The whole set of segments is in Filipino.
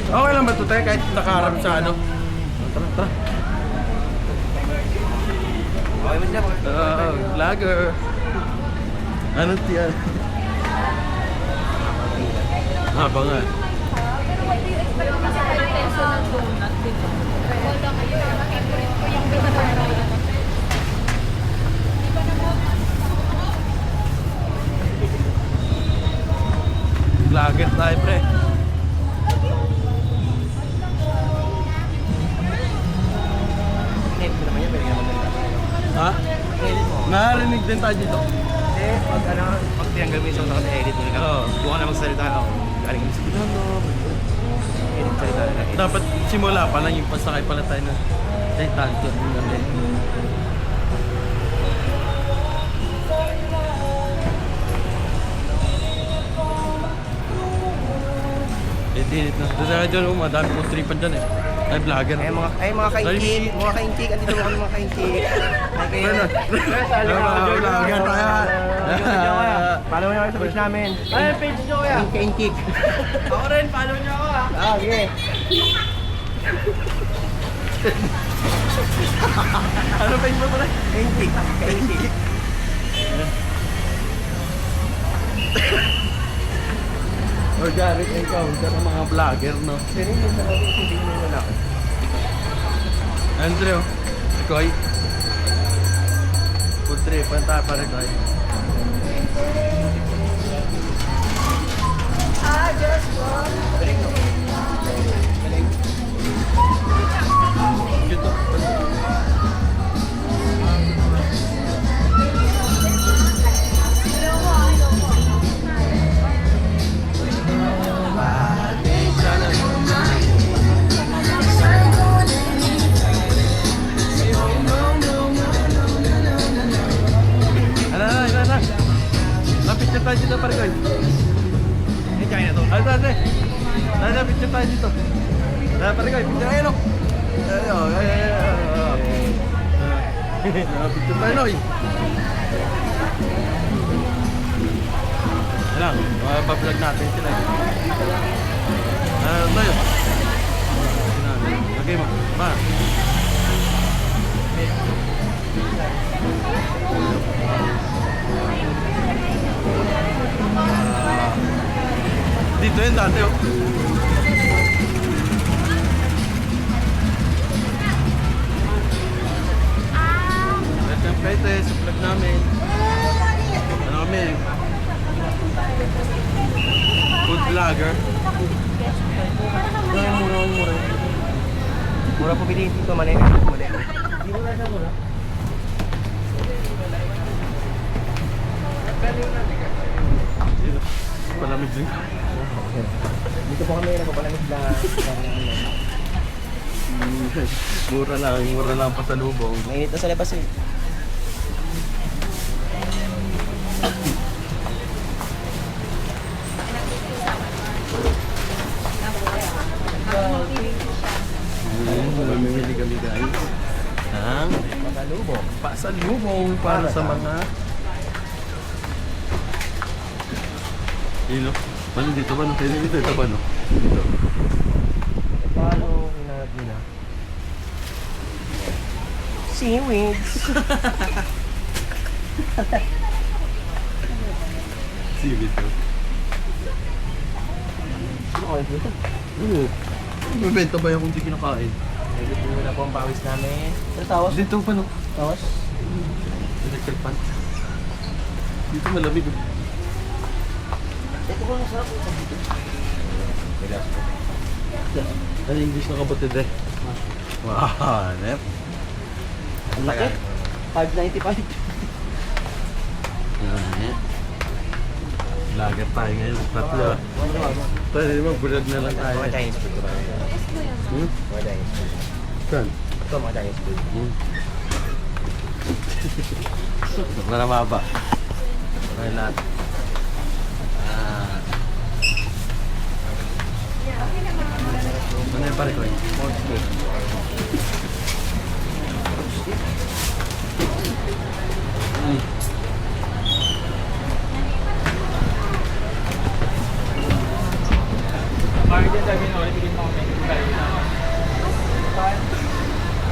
Okay lang ba ito tayo kahit nakaharap sa ano? Tara, tara. Okay mo siya. Vlogger. Ano tiyan? Haba nga. Pero what do you expect na sa peso ng donut? Wala kayo. Favorite ko yung donut. Vlogger tayo, pre. Edit mo naman yan, pwede ka maganda. Ha? Edit mo. Narinig din tayo dito. Hindi, pag tinanggal mo yung sound na edit mo. Oo. Doon ka na magsalita ako. Galing mo sa Pilano. Edit salita na lang. Dapat simula pa lang yung pasakay pala tayo na ay tanto. Edit na. Dasa dyan, madami kong tripan dyan eh. Ay, vlogger. Mga kaintik, andito mo kami mga kaintik. Ay kayo. Vlogger tayo. Follow nyo sa page namin. Ay, page nyo kaya? Kaintik. Ako rin, follow niyo ako ah. Okay. Ano page mo pala? Kaintik. Organic encounter ng mga vlogger, no? Sino yung sa natin isipin mo yung lalaki? Andrew, Koy. Food trip, panta pa rin, Koy. Cute, oh. Ano? Napicture tayo dito, pare, Koy. Eh, kaya na to. Ano, picture tayo dito. Pare, Koy, picture tayo, no? Picture tayo, no? Lang, pa-vlog natin sila. Tayo. Okay mo, pa. Dito yun dati, oh. Welcome kayo sa vlog namin. Ano kami? Food vlogger. Mura. Mura po bilhin dito, mali. Hindi mo na siya mura. Palamig din. Dito po kami nagpapalamig na. Mura lang pasalubong. Mainit na sa labas eh. Mamimili kami guys ng pasalubong para sa mga yun o. Paano dito ba? Dito ba no? Dito. Paano hinahanap nila? Seaweeds. Seaweed to. Ano kayo dito? Oo. Mabenta ba yan kung di kinakain? Nagiging mo na po ang pawis namin. Ano tawas? Dito pa no? Tawas? Electric pan. Dito malamig. Ito ko lang sarap sa dito. Relax po. Ano English na kapatid eh? Wow, nep. Ang laki. 595. Ayan. Vlogger tayo ngayon. Tatlo. Tayo naman, bulag na lang tayo. Mga Chinese food. Hmm? Mga Chinese food. Saan? Ito mga Chinese food. Ito na maba. Okay lahat. Ano yung pare ko eh? Pork steak. Margin sabi na ulit, bigyan mo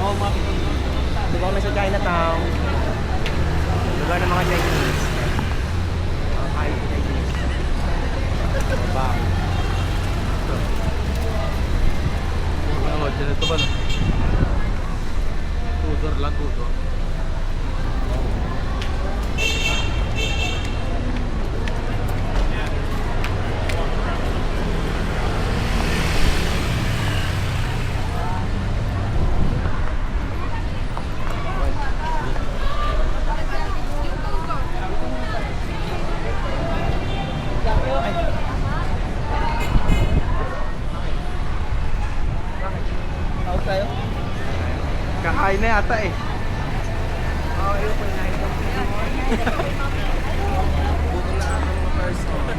Oo, mga Diba kami sa Chinatown? Lugar ng mga Chinese. Kahit Chinese. Diba? ano, dyan ito ba? Tudor lang, tudor. Out tayo? Kakain na yata eh. Oo, yun po na ito. Buto na ako mga person.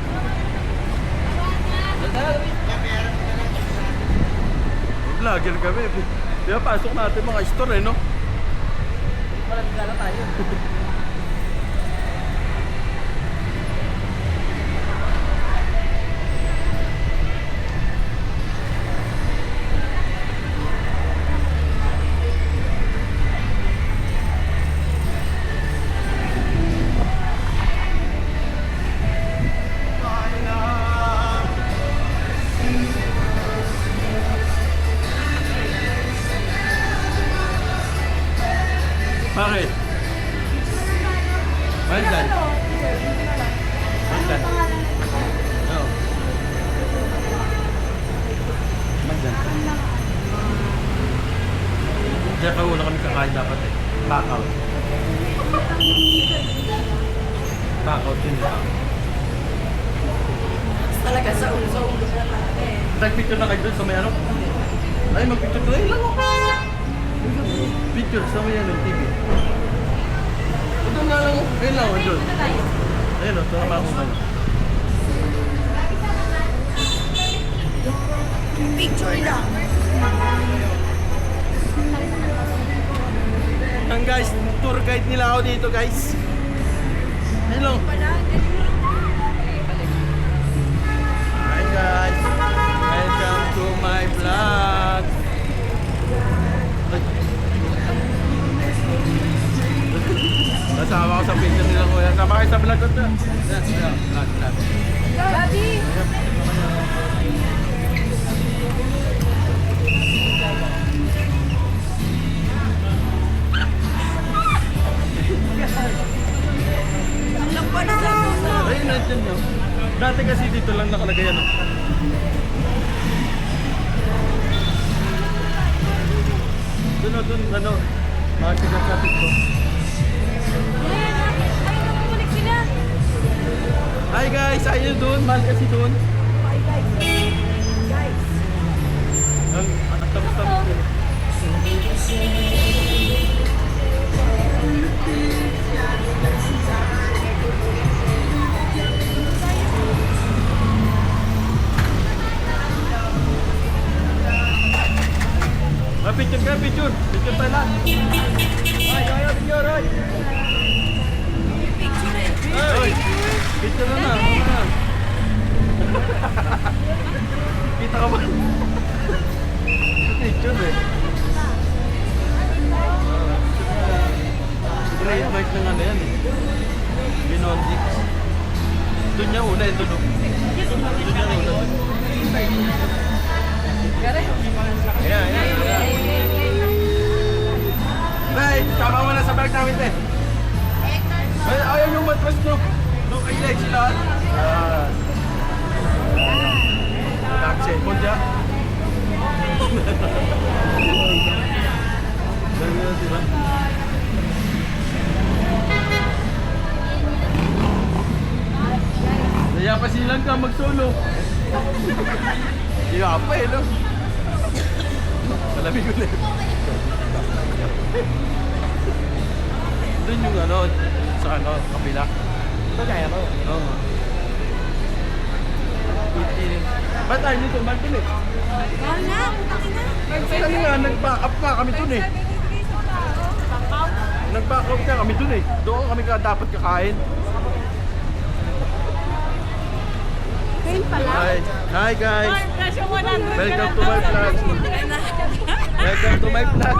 Vlogger kami. Kaya pasok natin mga store eh, no? Wala nagkala tayo. Bakit? Bakit dyan? Bakit dyan? Oo. Bakit dyan? Diyan ka una kami kakain dapat eh. Takaw. Takaw din eh. Talaga sa ulo na natin. Tag-picture na kayo doon sa may ano? Ay, mag-picture doon. Picture sa may ano, TV. Ito nga lang, ayun lang, doon. Ayun o, tama ako kayo. Picture lang. Ang guys, tour guide nila ako dito guys. Ayun lang. Hi guys, welcome to my vlog. Kasama ko sa picture nila kuya. Sama kayo sa vlog ko to. Vlog. Gabi! Lampan na sa Ayun, nandiyan no. Dati kasi dito lang nakalagay ano. Doon, ano. Mga sigat-sapit ko. Balik sila! Hi guys, ayun doon. Mahal kasi doon. Hi guys! Guys! Ang tamis-tamis ko. Picture ka, picture. Picture tayo lahat. Ay, picture, ay. Picture eh! Ay, picture na na. Ano na? Kita ka ba? Picture eh. Great mic ng ano yan eh. Binondi. Doon niya una eh, doon. Doon niya una. Nay, tama mo na sa bag namin eh. Ay, ayaw yung matras no. No, kay Lexi lahat. Taxi, punja. Dami na diba? Naya pa silang ka mag-solo. Hindi ka pa eh, no? Malamig ulit. Doon yung ano, sa ano, kabila. Ito kaya mo? Oo. Ba't tayo dito? Ba't dun eh? Mahal na! Kasi nga, nag-back up nga kami dun eh. Nag-back up nga kami dun eh. Doon kami ka dapat kakain. Ngayon pala. Hi. Hi guys. Presyo 100. Welcome to my vlog. Welcome to my vlog.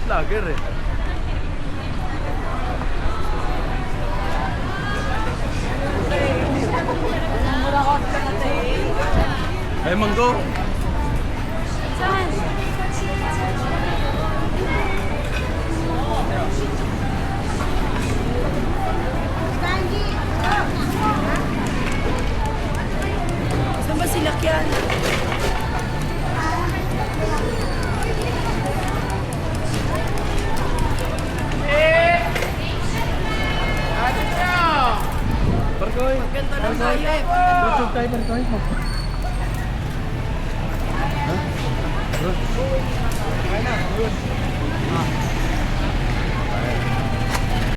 Vlogger eh. Ay, manggo. Saan? Saan ba sila kyan? Barkoy. Ganda ng hayop. Tutug tayo, Barkoy. Ha?